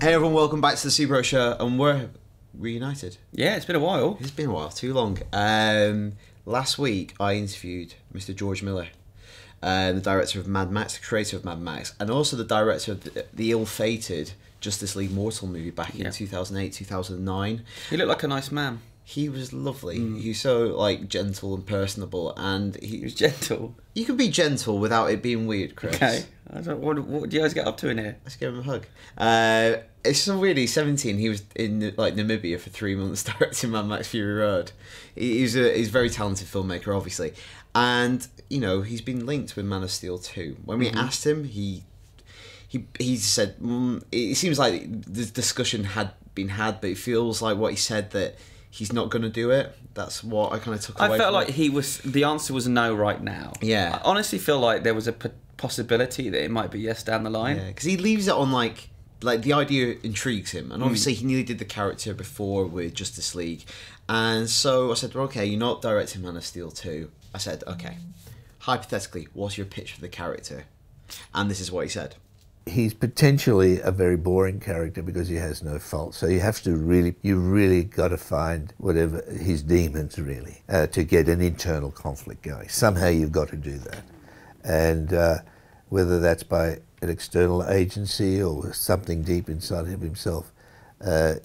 Hey everyone, welcome back to the Super Show, and we're reunited. Yeah, it's been a while. It's been a while, too long. Last week I interviewed Mr. George Miller, the director of Mad Max, the creator of Mad Max, and also the director of the ill-fated Justice League Mortal movie back in 2008, 2009. He looked like a nice man. He was lovely. He was so like gentle and personable, and He was gentle. You can be gentle without it being weird, Chris. Okay. What do you guys get up to in here? Let's give him a hug. It's so weird. He's 17. He was in like Namibia for 3 months directing Mad Max Fury Road. He's a very talented filmmaker, obviously, and you know he's been linked with Man of Steel 2. When we asked him, he said it seems like the discussion had been had, but it feels like what he said that he's not going to do it. That's what I kind of took away. I felt from like the answer was no right now. Yeah. I honestly feel like there was a possibility that it might be yes down the line. Yeah, because he leaves it on like the idea intrigues him, and obviously he nearly did the character before with Justice League, and so I said, well, okay, you're not directing Man of Steel 2. I said, okay, hypothetically, what's your pitch for the character? And this is what he said. He's potentially a very boring character because he has no fault. So you really got to find whatever his demons really to get an internal conflict going. Somehow you've got to do that, and whether that's by an external agency or something deep inside of himself,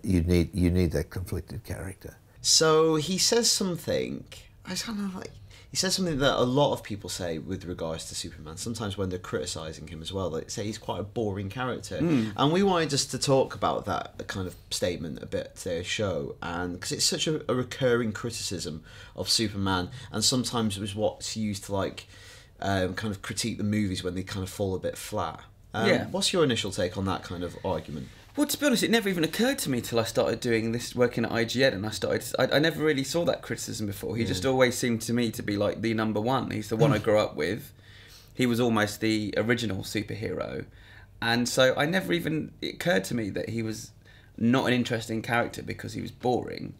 you need that conflicted character. So he says something. I kind of like. He says something that a lot of people say with regards to Superman, sometimes when they're criticising him as well. They say he's quite a boring character. And we wanted just to talk about that kind of statement a bit today's show, and because it's such a recurring criticism of Superman, and sometimes it was what's used to like kind of critique the movies when they kind of fall a bit flat. What's your initial take on that kind of argument? Well, to be honest, it never even occurred to me till I started doing this, working at IGN, and I never really saw that criticism before. He just always seemed to me to be like the number one. He's the one I grew up with. He was almost the original superhero. And so it occurred to me that he was not an interesting character because he was boring.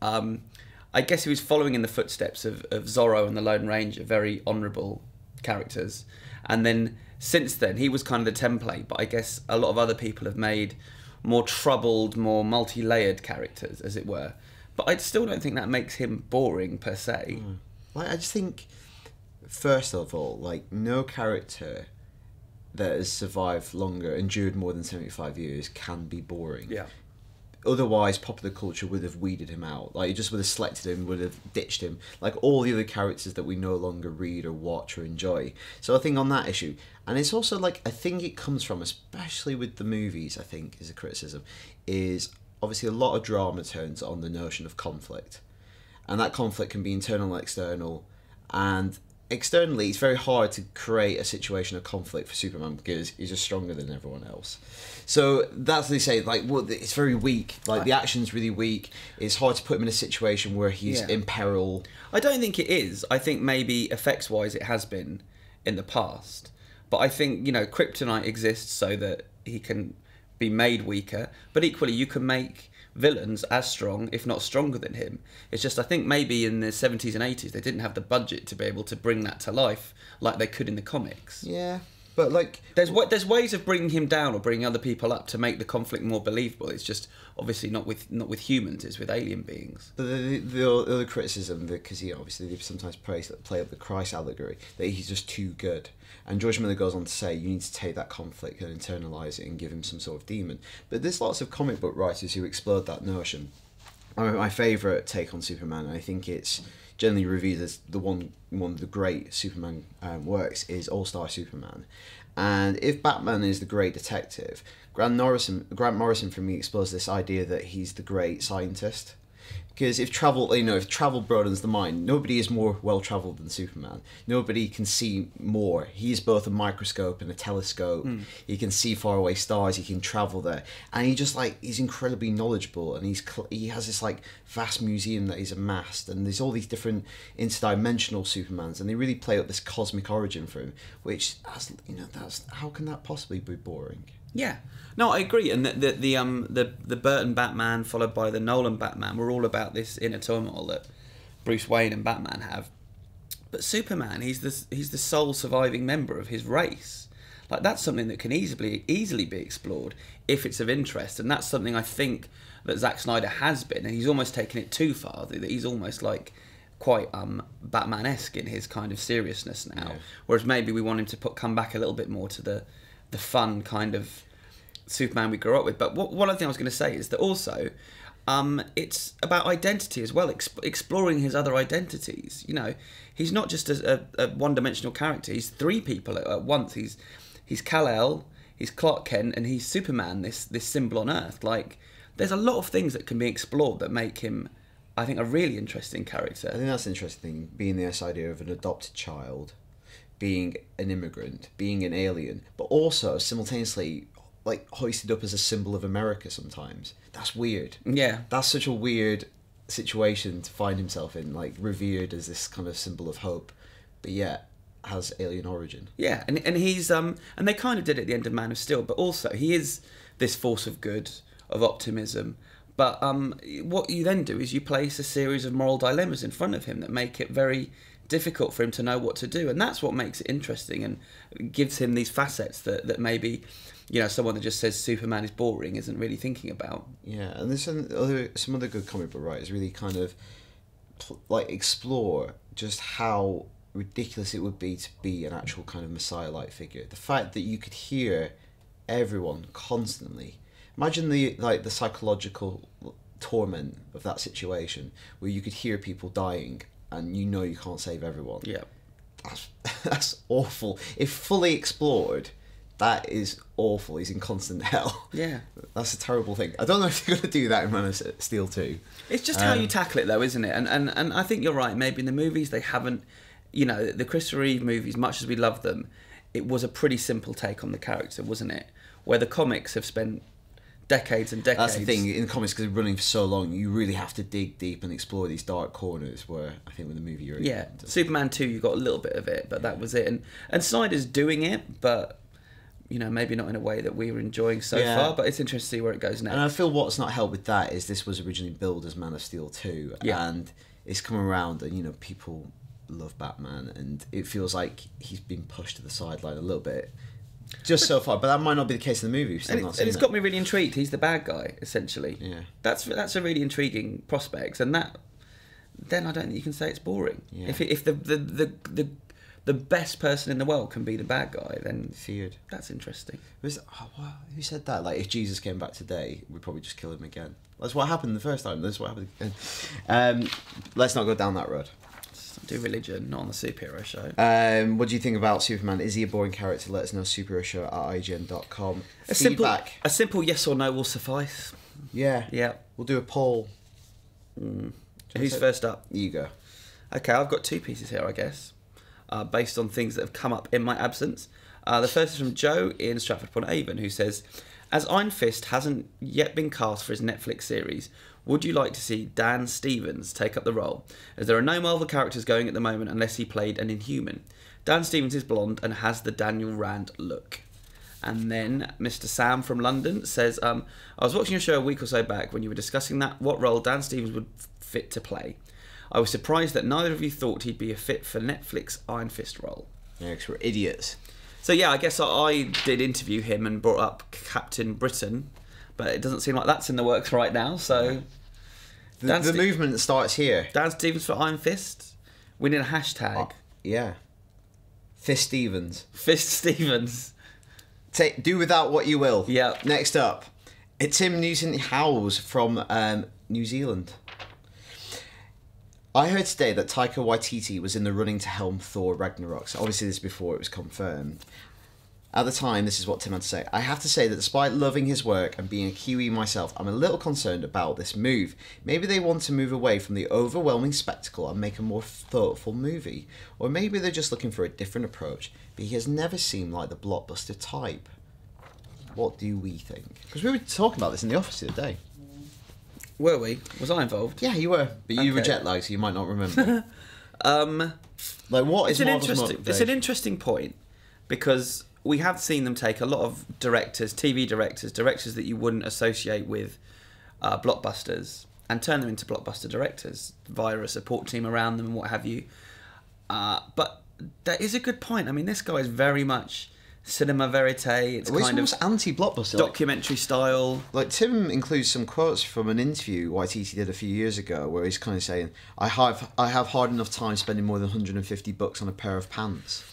I guess he was following in the footsteps of Zorro and the Lone Ranger, very honourable characters. And then since then, he was kind of the template, but I guess a lot of other people have made more troubled, more multi-layered characters, as it were. But I still don't think that makes him boring, per se. Like, I just think, first of all, like, no character that has survived longer, endured more than 75 years, can be boring. Yeah. Otherwise, popular culture would have weeded him out. Like, it just would have selected him, would have ditched him. Like all the other characters that we no longer read or watch or enjoy. So I think on that issue, and it's also like, I think it comes from, especially with the movies, I think, is a criticism, is obviously a lot of drama turns on the notion of conflict. And that conflict can be internal and external. And externally, it's very hard to create a situation of conflict for Superman because he's just stronger than everyone else. So that's what they say, like, well, it's very weak. Like, the action's really weak. It's hard to put him in a situation where he's in peril. I don't think it is. I think maybe effects-wise it has been in the past. But I think, Kryptonite exists so that he can be made weaker. But equally, you can make villains as strong, if not stronger than him. It's just, I think maybe in the 70s and 80s, they didn't have the budget to be able to bring that to life like they could in the comics. Yeah. But like, there's ways of bringing him down or bringing other people up to make the conflict more believable. It's just obviously not with humans. It's with alien beings. The other criticism, because he obviously they sometimes play up the Christ allegory, that he's just too good. And George Miller goes on to say you need to take that conflict and internalise it and give him some sort of demon. But there's lots of comic book writers who explode that notion. My favourite take on Superman, and I think it's generally reviewed as one of the great Superman works, is All-Star Superman. And if Batman is the great detective, Grant Morrison for me explores this idea that he's the great scientist. Because if travel broadens the mind, nobody is more well-travelled than Superman. Nobody can see more. He is both a microscope and a telescope. He can see faraway stars. He can travel there, and he's incredibly knowledgeable. And he has this like vast museum that he's amassed, and there's all these different interdimensional Supermans, and they really play up this cosmic origin for him. Which, that's how can that possibly be boring? Yeah, no, I agree. And the Burton Batman followed by the Nolan Batman were all about this inner turmoil that Bruce Wayne and Batman have. But Superman, he's the sole surviving member of his race. Like, that's something that can easily be explored if it's of interest, and that's something I think that Zack Snyder has been, and he's almost taken it too far. That he's almost like quite Batman-esque in his kind of seriousness now. Yeah. Whereas maybe we want him to come back a little bit more to the fun kind of Superman we grew up with. But one other thing I was going to say is that also it's about identity as well, exploring his other identities. You know, he's not just a one-dimensional character. He's three people at once. He's Kal-El, he's Clark Kent, and he's Superman, this symbol on Earth. Like, there's a lot of things that can be explored that make him, I think, a really interesting character. I think that's interesting, being this idea of an adopted child, being an immigrant, being an alien, but also simultaneously like hoisted up as a symbol of America sometimes. That's weird. Yeah. That's such a weird situation to find himself in, like revered as this kind of symbol of hope, but yet has alien origin. Yeah, and he's and they kind of did it at the end of Man of Steel, but also he is this force of good, of optimism. But what you then do is you place a series of moral dilemmas in front of him that make it very difficult for him to know what to do, and that's what makes it interesting and gives him these facets that maybe, you know, someone that just says Superman is boring isn't really thinking about. Yeah, and there's some other good comic book writers really kind of like explore just how ridiculous it would be to be an actual kind of messiah-like figure. The fact that you could hear everyone constantly. Imagine the psychological torment of that situation where you could hear people dying and you know you can't save everyone. Yeah, that's awful. If fully explored, that is awful. He's in constant hell. Yeah, that's a terrible thing. I don't know if you're going to do that in Man of Steel 2. It's just how you tackle it, though, isn't it? And I think you're right. Maybe in the movies they haven't. You know, the Christopher Reeve movies, much as we love them, it was a pretty simple take on the character, wasn't it? Where the comics have spent decades and decades. That's the thing, in the comics, because they're running for so long, you really have to dig deep and explore these dark corners, where I think with the movie you're... Yeah, Superman 2, you got a little bit of it, but that was it. And Snyder's doing it, but, you know, maybe not in a way that we were enjoying so far, but it's interesting to see where it goes next. And I feel what's not helped with that is this was originally billed as Man of Steel 2, and it's come around and, you know, people love Batman, and it feels like he's been pushed to the sideline a little bit just so far, but that might not be the case in the movie. And it's got me really intrigued. He's the bad guy, essentially. Yeah, that's a really intriguing prospect, and that then I don't think you can say it's boring. Yeah. If the best person in the world can be the bad guy, then feared. That's interesting. Who said that? Like, if Jesus came back today, we'd probably just kill him again. That's what happened the first time. That's what happened again. Let's not go down that road. Do religion, not on the superhero show. What do you think about Superman? Is he a boring character? Let us know, superhero@ign.com. Feedback. A simple yes or no will suffice. Yeah. Yeah. We'll do a poll. Who's first up? You go. Okay, I've got two pieces here, I guess, based on things that have come up in my absence. The first is from Joe in Stratford-upon-Avon, who says, as Iron Fist hasn't yet been cast for his Netflix series, would you like to see Dan Stevens take up the role? As there are no Marvel characters going at the moment unless he played an Inhuman. Dan Stevens is blonde and has the Daniel Rand look. And then Mr. Sam from London says, I was watching your show a week or so back when you were discussing what role Dan Stevens would fit to play. I was surprised that neither of you thought he'd be a fit for Netflix Iron Fist role. Yeah, because we're idiots. So yeah, I guess I did interview him and brought up Captain Britain, but it doesn't seem like that's in the works right now, so... The movement starts here. Dan Stevens for Iron Fist? We need a hashtag. Yeah. Fist Stevens. Fist Stevens. Do with that what you will. Yeah. Next up, it's Tim Newton-Howes from New Zealand. I heard today that Taika Waititi was in the running to helm Thor Ragnarok. So obviously this is before it was confirmed. At the time, this is what Tim had to say. I have to say that despite loving his work and being a Kiwi myself, I'm a little concerned about this move. Maybe they want to move away from the overwhelming spectacle and make a more thoughtful movie. Or maybe they're just looking for a different approach. But he has never seemed like the blockbuster type. What do we think? Because we were talking about this in the office the other day. Were we? Was I involved? Yeah, you were. But you were jet lagged, so you might not remember. Like, what is Marvel's motivation? It's an interesting point, because we have seen them take a lot of directors, TV directors that you wouldn't associate with blockbusters, and turn them into blockbuster directors via a support team around them and what have you. But that is a good point. I mean, this guy is very much cinema verite. It's Well, kind of almost anti-blockbuster. documentary style. Like Tim includes some quotes from an interview YTT did a few years ago, where he's kind of saying, "I have hard enough time spending more than $150 on a pair of pants."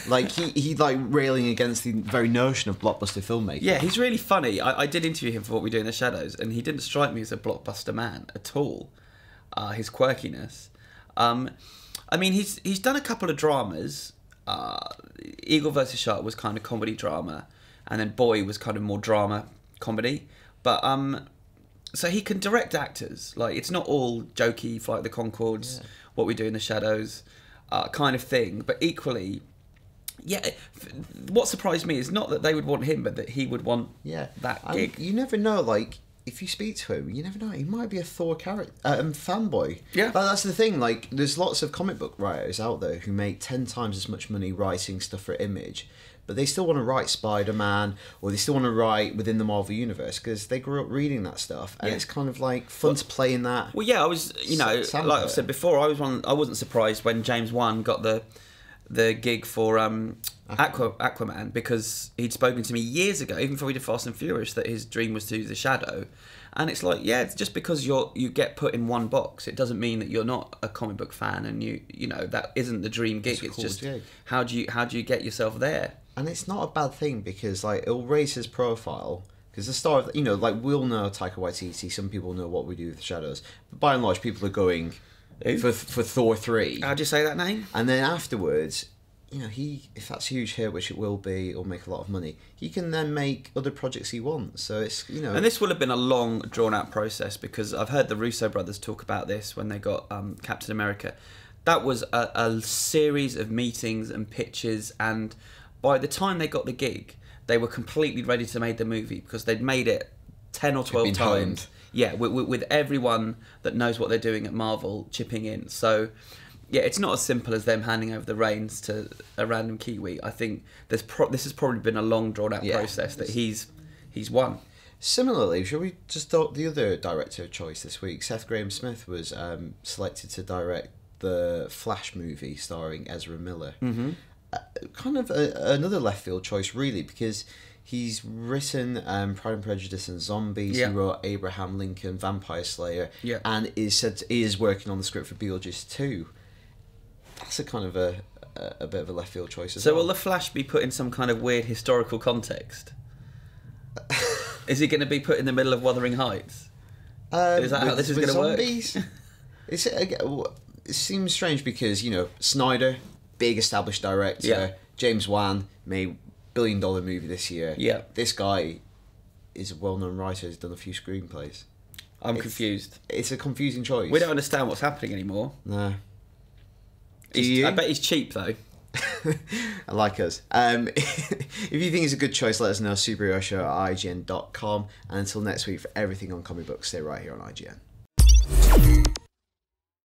Like he like railing against the very notion of blockbuster filmmaking. Yeah, he's really funny. I did interview him for What We Do in the Shadows, and he didn't strike me as a blockbuster man at all. His quirkiness. I mean, he's done a couple of dramas. Eagle vs Shark was kind of comedy drama, and then Boy was kind of more drama comedy. But so he can direct actors. Like, it's not all jokey, Flight of the Conchords, What We Do in the Shadows, kind of thing. But equally, yeah, what surprised me is not that they would want him, but that he would want that gig. You never know, like, if you speak to him, you never know. He might be a Thor fanboy. Yeah. But that's the thing. Like, there's lots of comic book writers out there who make 10 times as much money writing stuff for Image, but they still want to write Spider-Man, or they still want to write within the Marvel Universe because they grew up reading that stuff, and it's kind of like fun to play in that. Well, yeah, I was, like I've said before, I wasn't surprised when James Wan got the gig for Aquaman, because he'd spoken to me years ago, even before we did Fast and Furious, that his dream was to do The Shadow. And it's like, yeah, it's just because you get put in one box, it doesn't mean that you're not a comic book fan, and you know that isn't the dream gig. It's just gig. how do you get yourself there? And it's not a bad thing, because like it'll raise his profile. Because the star of, like, we'll know Taika Waititi, some people know What We Do with the Shadows, but by and large people are going for Thor 3. How'd you say that name? And then afterwards, if that's a huge hit, which it will be, it'll make a lot of money, he can then make other projects he wants. So it's, And this will have been a long, drawn-out process, because I've heard the Russo brothers talk about this when they got Captain America. That was a series of meetings and pitches, and by the time they got the gig, they were completely ready to make the movie, because they'd made it 10 or 12 times. Honed. Yeah, with everyone that knows what they're doing at Marvel chipping in. So, yeah, it's not as simple as them handing over the reins to a random Kiwi. I think this has probably been a long, drawn-out process that he's won. Similarly, shall we just talk the other director of choice this week? Seth Grahame-Smith was selected to direct the Flash movie starring Ezra Miller. Mm-hmm. Kind of another left field choice, really, because he's written Pride and Prejudice and Zombies. Yeah. He wrote Abraham Lincoln, Vampire Slayer, Yeah. and is working on the script for Beetlejuice 2. That's a kind of a bit of a left field choice as well. So will the Flash be put in some kind of weird historical context? Is he going to be put in the middle of Wuthering Heights? Is that how this is going to work? It seems strange because, Snyder, big established director. Yeah. James Wan made $1 billion movie this year. Yeah. This guy is a well-known writer. He's done a few screenplays. I'm confused. It's a confusing choice. We don't understand what's happening anymore. No. I bet he's cheap, though. I like us. If you think it's a good choice, let us know. Superhero Show at IGN.com. And until next week, for everything on comic books, stay right here on IGN.